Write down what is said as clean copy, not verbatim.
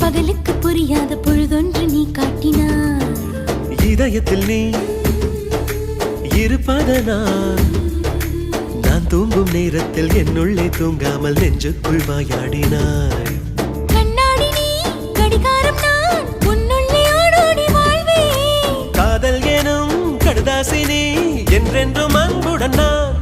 பகலுக்கு புரியாத பொழுதொன்று நீ காட்டினாய். இதயத்தில் நீ இருப்பதனால் நான் தூங்கும் நேரத்தில் என்னுள்ளே தூங்காமல் நெஞ்சுக்குள் வாயாடினாய். கண்ணாடி நீ கடிகாரம் நான் உன்னுள்ளே ஓடோடி வாழ்வேன். காதல் எனும் கடுதாசி நீ என்றென்றும் அன்புடன் நான்